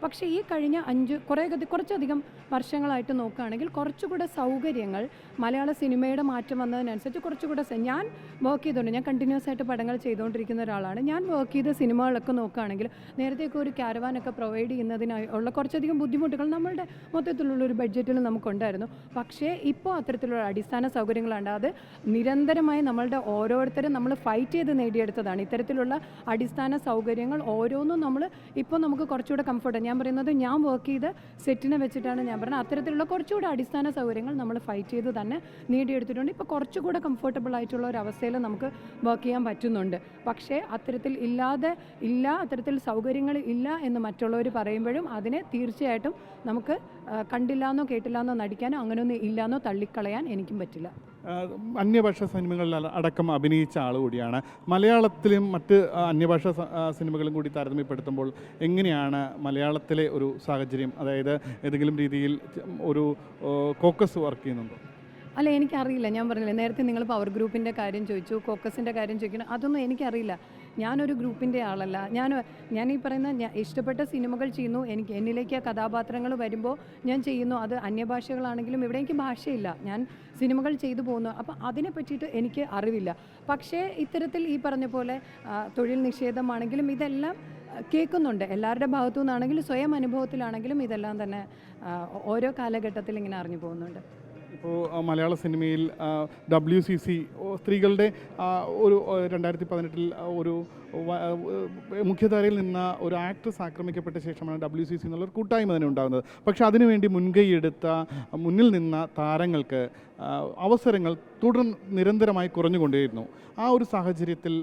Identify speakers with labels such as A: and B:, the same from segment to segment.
A: പക്ഷേ ഈ കഴിഞ്ഞ കുറച്ചധികം വർഷങ്ങളായിട്ട് നോക്കുകയാണെങ്കിൽ കുറച്ചുകൂടെ സൗകര്യങ്ങൾ മലയാള സിനിമയുടെ മാറ്റം വന്നതിനനുസരിച്ച് കുറച്ചുകൂടെ ഞാൻ വർക്ക് ചെയ്തുകൊണ്ട് ഞാൻ കണ്ടിന്യൂസ് ആയിട്ട് പടങ്ങൾ ചെയ്തുകൊണ്ടിരിക്കുന്ന ഒരാളാണ്. ഞാൻ വർക്ക് ചെയ്ത സിനിമകളൊക്കെ നോക്കുകയാണെങ്കിൽ നേരത്തെയൊക്കെ ഒരു ക്യാരവാനൊക്കെ പ്രൊവൈഡ് ചെയ്യുന്നതിനായി ഉള്ള കുറച്ചധികം ബുദ്ധിമുട്ടുകൾ നമ്മളുടെ മൊത്തത്തിലുള്ള ഒരു ബഡ്ജറ്റിൽ നമുക്കുണ്ടായിരുന്നു. പക്ഷേ ഇപ്പോൾ അത്തരത്തിലുള്ള അടിസ്ഥാന സൗകര്യങ്ങളുണ്ട്. അത് നിരന്തരമായി നമ്മളുടെ ഓരോരുത്തരും നമ്മൾ ഫൈറ്റ് ചെയ്ത് നേടിയെടുത്തതാണ്. ഇത്തരത്തിലുള്ള അടിസ്ഥാന സൗകര്യങ്ങൾ ഓരോന്നും ഇപ്പോൾ നമുക്ക് കുറച്ചുകൂടെ കംഫർട്ട്. ഞാൻ പറയുന്നത് ഞാൻ വർക്ക് ചെയ്ത് സെറ്റിനെ വെച്ചിട്ടാണ് ഞാൻ പറഞ്ഞത്. അത്തരത്തിലുള്ള കുറച്ചുകൂടെ അടിസ്ഥാന സൗകര്യങ്ങൾ നമ്മൾ ഫൈറ്റ് ചെയ്ത് തന്നെ നേടിയെടുത്തിട്ടുണ്ട്. ഇപ്പോൾ കുറച്ചുകൂടെ കംഫർട്ടബിൾ ആയിട്ടുള്ള ഒരു അവസ്ഥയിൽ നമുക്ക് വർക്ക് ചെയ്യാൻ പറ്റുന്നുണ്ട്. പക്ഷേ അത്തരത്തിൽ സൗകര്യങ്ങൾ ഇല്ല എന്ന് മറ്റുള്ളവർ പറയുമ്പോഴും അതിനെ തീർച്ചയായിട്ടും നമുക്ക് കണ്ടില്ലാന്നോ കേട്ടില്ലാന്നോ നടിക്കാനോ അങ്ങനെയൊന്നും ഇല്ലാന്നോ തള്ളിക്കളയാൻ എനിക്കും പറ്റില്ല.
B: അന്യഭാഷാ സിനിമകളിൽ അടക്കം അഭിനയിച്ച ആൾ കൂടിയാണ്. മലയാളത്തിലും മറ്റ് അന്യഭാഷാ സിനിമകളും കൂടി താരതമ്യപ്പെടുത്തുമ്പോൾ എങ്ങനെയാണ് മലയാളത്തിലെ ഒരു സാഹചര്യം? അതായത് ഏതെങ്കിലും രീതിയിൽ ഒരു കോക്കസ് വർക്ക് ചെയ്യുന്നുണ്ടോ?
A: അല്ല, എനിക്കറിയില്ല. ഞാൻ പറഞ്ഞില്ലേ നേരത്തെ നിങ്ങൾ പവർ ഗ്രൂപ്പിൻ്റെ കാര്യം ചോദിച്ചു, കോക്കസിൻ്റെ കാര്യം ചോദിക്കണം. അതൊന്നും എനിക്കറിയില്ല. ഞാനൊരു ഗ്രൂപ്പിൻ്റെ ആളല്ല. ഞാൻ ഈ പറയുന്ന ഇഷ്ടപ്പെട്ട സിനിമകൾ ചെയ്യുന്നു. എന്നിലേക്ക് ആ കഥാപാത്രങ്ങൾ വരുമ്പോൾ ഞാൻ ചെയ്യുന്നു. അത് അന്യഭാഷകളാണെങ്കിലും ഇവിടെ എനിക്ക് ഭാഷയില്ല. ഞാൻ സിനിമകൾ ചെയ്തു പോകുന്നു. അപ്പോൾ അതിനെ പറ്റിയിട്ട് എനിക്ക് അറിവില്ല. പക്ഷേ ഇത്തരത്തിൽ ഈ പറഞ്ഞ പോലെ തൊഴിൽ നിഷേധമാണെങ്കിലും ഇതെല്ലാം കേൾക്കുന്നുണ്ട്. എല്ലാവരുടെ ഭാഗത്തു നിന്നാണെങ്കിലും സ്വയം അനുഭവത്തിലാണെങ്കിലും ഇതെല്ലാം തന്നെ ഓരോ കാലഘട്ടത്തിൽ ഇങ്ങനെ അറിഞ്ഞു പോകുന്നുണ്ട്.
B: ഇപ്പോൾ മലയാള സിനിമയിൽ WCC സ്ത്രീകളുടെ ഒരു 2018 ഒരു മുഖ്യധാരയിൽ നിന്ന് ഒരു ആക്ട്രസ് ആക്രമിക്കപ്പെട്ട ശേഷമാണ് WCC എന്നുള്ളൊരു കൂട്ടായ്മ തന്നെ ഉണ്ടാകുന്നത്. പക്ഷേ അതിനുവേണ്ടി മുന്നിൽ നിന്ന താരങ്ങൾക്ക് അവസരങ്ങൾ നിരന്തരമായി കുറഞ്ഞുകൊണ്ടേയിരുന്നു. ആ ഒരു സാഹചര്യത്തിൽ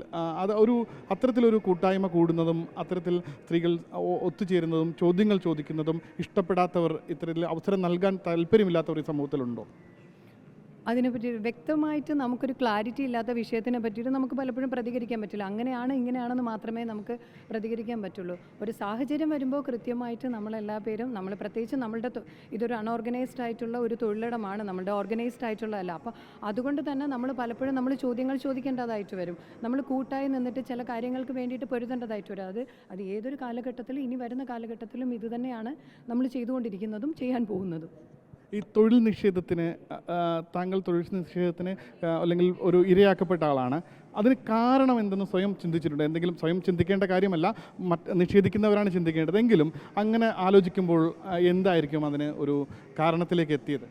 B: അത്തരത്തിലൊരു കൂട്ടായ്മ കൂടുന്നതും അത്തരത്തിൽ സ്ത്രീകൾ ഒത്തുചേരുന്നതും ചോദ്യങ്ങൾ ചോദിക്കുന്നതും ഇഷ്ടപ്പെടാത്തവർ ഇത്തരത്തിൽ അവസരം നൽകാൻ താല്പര്യമില്ലാത്തവർ ഈ സമൂഹത്തിലുണ്ടോ?
A: അതിനെപ്പറ്റി വ്യക്തമായിട്ട് നമുക്കൊരു ക്ലാരിറ്റി ഇല്ലാത്ത വിഷയത്തിനെ പറ്റിയിട്ട് നമുക്ക് പലപ്പോഴും പ്രതികരിക്കാൻ പറ്റില്ല. അങ്ങനെയാണ് ഇങ്ങനെയാണെന്ന് മാത്രമേ നമുക്ക് പ്രതികരിക്കാൻ പറ്റുള്ളൂ. ഒരു സാഹചര്യം വരുമ്പോൾ കൃത്യമായിട്ട് നമ്മളെല്ലാ പേരും പ്രത്യേകിച്ച് ഇതൊരു അൺഓർഗനൈസ്ഡ് ആയിട്ടുള്ള ഒരു തൊഴിലിടമാണ്, നമ്മളുടെ ഓർഗനൈസ്ഡ് ആയിട്ടുള്ളതല്ല. അപ്പോൾ അതുകൊണ്ട് തന്നെ പലപ്പോഴും ചോദ്യങ്ങൾ ചോദിക്കേണ്ടതായിട്ട് വരും. നമ്മൾ കൂട്ടായി നിന്നിട്ട് ചില കാര്യങ്ങൾക്ക് വേണ്ടിയിട്ട് പൊരുതേണ്ടതായിട്ട് വരും. അത് ഏതൊരു കാലഘട്ടത്തിലും ഇനി വരുന്ന കാലഘട്ടത്തിലും ഇത് തന്നെയാണ് നമ്മൾ ചെയ്തുകൊണ്ടിരിക്കുന്നതും ചെയ്യാൻ പോകുന്നതും.
B: ഈ തൊഴിൽ നിഷേധത്തിന് അല്ലെങ്കിൽ ഒരു ഇരയാക്കപ്പെട്ട ആളാണ്. അതിന് കാരണം എന്തെന്ന് സ്വയം ചിന്തിച്ചിട്ടുണ്ട്? എന്തെങ്കിലും സ്വയം ചിന്തിക്കേണ്ട കാര്യമല്ല, നിഷേധിക്കുന്നവരാണ് ചിന്തിക്കേണ്ടതെങ്കിലും അങ്ങനെ ആലോചിക്കുമ്പോൾ എന്തായിരിക്കും അതിന് ഒരു കാരണത്തിലേക്ക് എത്തിയത്?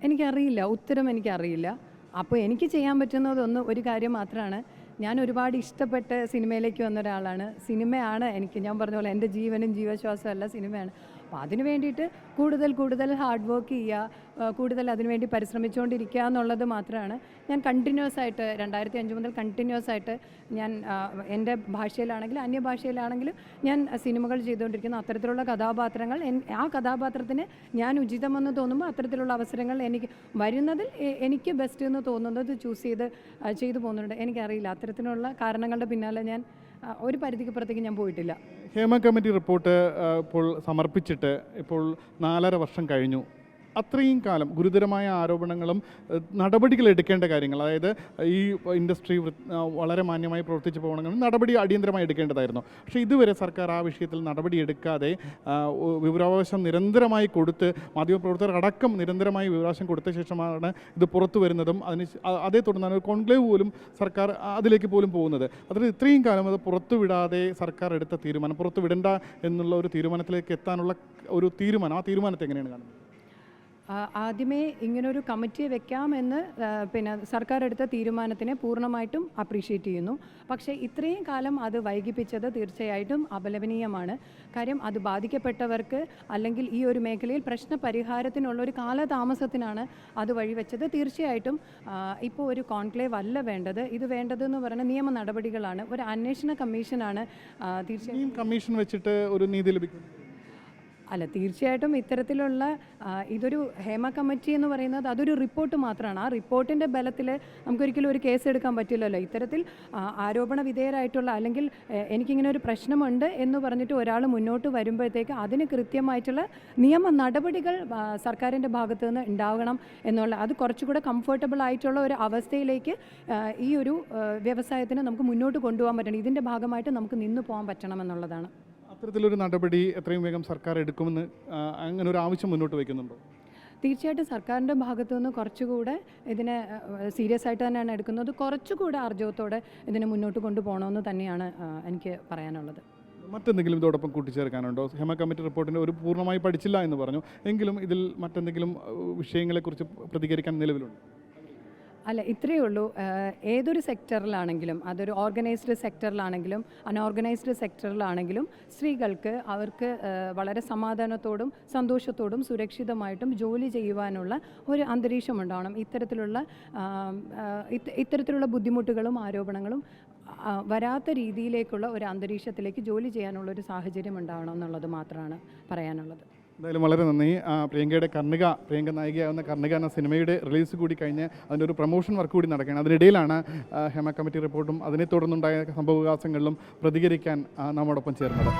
A: എനിക്കറിയില്ല, ഉത്തരം എനിക്കറിയില്ല. അപ്പോൾ എനിക്ക് ചെയ്യാൻ പറ്റുന്നത് ഒരു കാര്യം മാത്രമാണ്. ഞാൻ ഒരുപാട് ഇഷ്ടപ്പെട്ട് സിനിമയിലേക്ക് വന്ന ഒരാളാണ്. സിനിമയാണ് ഞാൻ പറഞ്ഞ പോലെ എൻ്റെ ജീവനും ജീവശ്വാസവും അല്ല, സിനിമയാണ്. അപ്പോൾ അതിന് വേണ്ടിയിട്ട് കൂടുതൽ ഹാർഡ് വർക്ക് ചെയ്യുക, കൂടുതൽ അതിനുവേണ്ടി പരിശ്രമിച്ചുകൊണ്ടിരിക്കുക എന്നുള്ളത് മാത്രമാണ്. ഞാൻ കണ്ടിന്യൂസ് ആയിട്ട് 2005 മുതൽ കണ്ടിന്യൂസ് ആയിട്ട് ഞാൻ എൻ്റെ ഭാഷയിലാണെങ്കിലും അന്യഭാഷയിലാണെങ്കിലും ഞാൻ സിനിമകൾ ചെയ്തുകൊണ്ടിരിക്കുന്നു. അത്തരത്തിലുള്ള കഥാപാത്രങ്ങൾ ആ കഥാപാത്രത്തിന് ഞാൻ ഉചിതമെന്ന് തോന്നുമ്പോൾ അത്തരത്തിലുള്ള അവസരങ്ങൾ എനിക്ക് വരുന്നതിൽ എനിക്ക് ബെസ്റ്റ് എന്ന് തോന്നുന്നത് ചെയ്തു പോകുന്നുണ്ട്. എനിക്കറിയില്ല, അത്തരത്തിലുള്ള കാരണങ്ങളുടെ പിന്നാലെ ഞാൻ ഒരു പരിധിക്കപ്പുറത്തേക്ക് ഞാൻ പോയിട്ടില്ല.
B: ഹേമ കമ്മിറ്റി റിപ്പോർട്ട് ഇപ്പോൾ സമർപ്പിച്ചിട്ട് ഇപ്പോൾ 4.5 വർഷം കഴിഞ്ഞു. അത്രയും കാലം ഗുരുതരമായ ആരോപണങ്ങളും നടപടികൾ എടുക്കേണ്ട കാര്യങ്ങൾ, അതായത് ഈ ഇൻഡസ്ട്രി വളരെ മാന്യമായി പ്രവർത്തിച്ചു പോകണമെങ്കിൽ നടപടി അടിയന്തരമായി എടുക്കേണ്ടതായിരുന്നു. പക്ഷേ ഇതുവരെ സർക്കാർ ആ വിഷയത്തിൽ നടപടി എടുക്കാതെ വിവരാവകാശം നിരന്തരമായി കൊടുത്ത് മാധ്യമപ്രവർത്തകർ അടക്കം നിരന്തരമായി വിവരാവകാശം കൊടുത്ത ശേഷമാണ് ഇത് പുറത്തു വരുന്നതും അതേ തുടർന്നാണ് ഒരു കോൺക്ലേവ് പോലും സർക്കാർ അതിലേക്ക് പോലും പോകുന്നത്. അതിൽ ഇത്രയും കാലം അത് പുറത്തുവിടാതെ സർക്കാർ എടുത്ത തീരുമാനം, പുറത്തുവിടേണ്ട എന്നുള്ള ഒരു തീരുമാനത്തിലേക്ക് എത്താനുള്ള ഒരു തീരുമാനം, ആ തീരുമാനത്തെ എങ്ങനെയാണ് കാണുന്നത്?
A: ആദ്യമേ ഇങ്ങനൊരു കമ്മിറ്റിയെ വെക്കാമെന്ന് സർക്കാർ എടുത്ത തീരുമാനത്തിനെ പൂർണ്ണമായിട്ടും അപ്രീഷിയേറ്റ് ചെയ്യുന്നു. പക്ഷേ ഇത്രയും കാലം അത് വൈകിപ്പിച്ചത് തീർച്ചയായിട്ടും അപലപനീയമാണ്. കാര്യം അത് ബാധിക്കപ്പെട്ടവർക്ക് അല്ലെങ്കിൽ ഈ ഒരു മേഖലയിൽ പ്രശ്ന പരിഹാരത്തിനുള്ളൊരു കാലതാമസത്തിനാണ് അത് വഴിവെച്ചത്. തീർച്ചയായിട്ടും ഇപ്പോൾ ഒരു കോൺക്ലേവ് അല്ല വേണ്ടത്. ഇത് വേണ്ടതെന്ന് പറയുന്നത് നിയമ നടപടികളാണ്, ഒരു അന്വേഷണ കമ്മീഷനാണ്. തീർച്ചയായും
B: കമ്മീഷൻ വെച്ചിട്ട് ഒരു നീതി ലഭിക്കും.
A: അല്ല, തീർച്ചയായിട്ടും ഇത്തരത്തിലുള്ള ഇതൊരു ഹേമ കമ്മിറ്റി എന്ന് പറയുന്നത് അതൊരു റിപ്പോർട്ട് മാത്രമാണ്. ആ റിപ്പോർട്ടിൻ്റെ ബലത്തിൽ നമുക്കൊരിക്കലും ഒരു കേസ് എടുക്കാൻ പറ്റില്ലല്ലോ. ഇത്തരത്തിൽ ആരോപണ വിധേയരായിട്ടുള്ള അല്ലെങ്കിൽ എനിക്കിങ്ങനെ ഒരു പ്രശ്നമുണ്ട് എന്ന് പറഞ്ഞിട്ട് ഒരാൾ മുന്നോട്ട് വരുമ്പോഴത്തേക്ക് അതിന് കൃത്യമായിട്ടുള്ള നിയമ നടപടികൾ സർക്കാരിൻ്റെ ഭാഗത്തു നിന്ന് ഉണ്ടാകണം അത് കുറച്ചുകൂടെ കംഫർട്ടബിൾ ആയിട്ടുള്ള ഒരു അവസ്ഥയിലേക്ക് ഈ ഒരു വ്യവസായത്തിന് നമുക്ക് മുന്നോട്ട് കൊണ്ടുപോകാൻ പറ്റണം. ഇതിൻ്റെ ഭാഗമായിട്ട് നമുക്ക് നിന്ന് പോകാൻ പറ്റണം എന്നുള്ളതാണ്.
B: അത്തരത്തിലൊരു നടപടി എത്രയും വേഗം സർക്കാർ എടുക്കുമെന്ന് അങ്ങനെ ഒരു ആവശ്യം മുന്നോട്ട് വയ്ക്കുന്നുണ്ടോ?
A: തീർച്ചയായിട്ടും സർക്കാരിൻ്റെ ഭാഗത്തു നിന്ന് കുറച്ചുകൂടെ ഇതിനെ സീരിയസ് ആയിട്ട് തന്നെയാണ് എടുക്കുന്നത്. കുറച്ചുകൂടെ ആർജവത്തോടെ ഇതിനെ മുന്നോട്ട് കൊണ്ടുപോകണമെന്ന് തന്നെയാണ് എനിക്ക് പറയാനുള്ളത്.
B: മറ്റെന്തെങ്കിലും ഇതോടൊപ്പം കൂട്ടിച്ചേർക്കാനുണ്ടോ? ഹേമ കമ്മിറ്റി റിപ്പോർട്ടിൻ്റെ ഒരു പൂർണ്ണമായി പഠിച്ചില്ല എന്ന് പറഞ്ഞു, എങ്കിലും ഇതിൽ മറ്റെന്തെങ്കിലും വിഷയങ്ങളെക്കുറിച്ച് പ്രതികരിക്കാൻ നിലവിലുണ്ട്?
A: അല്ല, ഇത്രയേ ഉള്ളൂ. ഏതൊരു സെക്ടറിലാണെങ്കിലും, അതൊരു ഓർഗനൈസ്ഡ് സെക്ടറിലാണെങ്കിലും അൺഓർഗനൈസ്ഡ് സെക്ടറിലാണെങ്കിലും സ്ത്രീകൾക്ക് അവർക്ക് വളരെ സമാധാനത്തോടും സന്തോഷത്തോടും സുരക്ഷിതമായിട്ടും ജോലി ചെയ്യുവാനുള്ള ഒരു അന്തരീക്ഷം ഉണ്ടാവണം. ഇത്തരത്തിലുള്ള ബുദ്ധിമുട്ടുകളും ആരോപണങ്ങളും വരാത്ത രീതിയിലേക്കുള്ള ഒരു അന്തരീക്ഷത്തിലേക്ക് ജോലി ചെയ്യാനുള്ള ഒരു സാഹചര്യം ഉണ്ടാവണം എന്നുള്ളത് മാത്രമാണ് പറയാനുള്ളത്.
B: എന്തായാലും വളരെ നന്ദി. പ്രിയങ്ക നായികയാവുന്ന കർണിക എന്ന സിനിമയുടെ റിലീസ് കൂടി കഴിഞ്ഞ് അതിൻ്റെ ഒരു പ്രൊമോഷൻ വർക്ക് കൂടി നടക്കുകയാണ്. അതിനിടയിലാണ് ഹേമ കമ്മിറ്റി റിപ്പോർട്ടും അതിനെ തുടർന്നുണ്ടായ സംഭവവികാസങ്ങളിലും പ്രതികരിക്കാൻ നമ്മോടൊപ്പം ചേർന്നത്.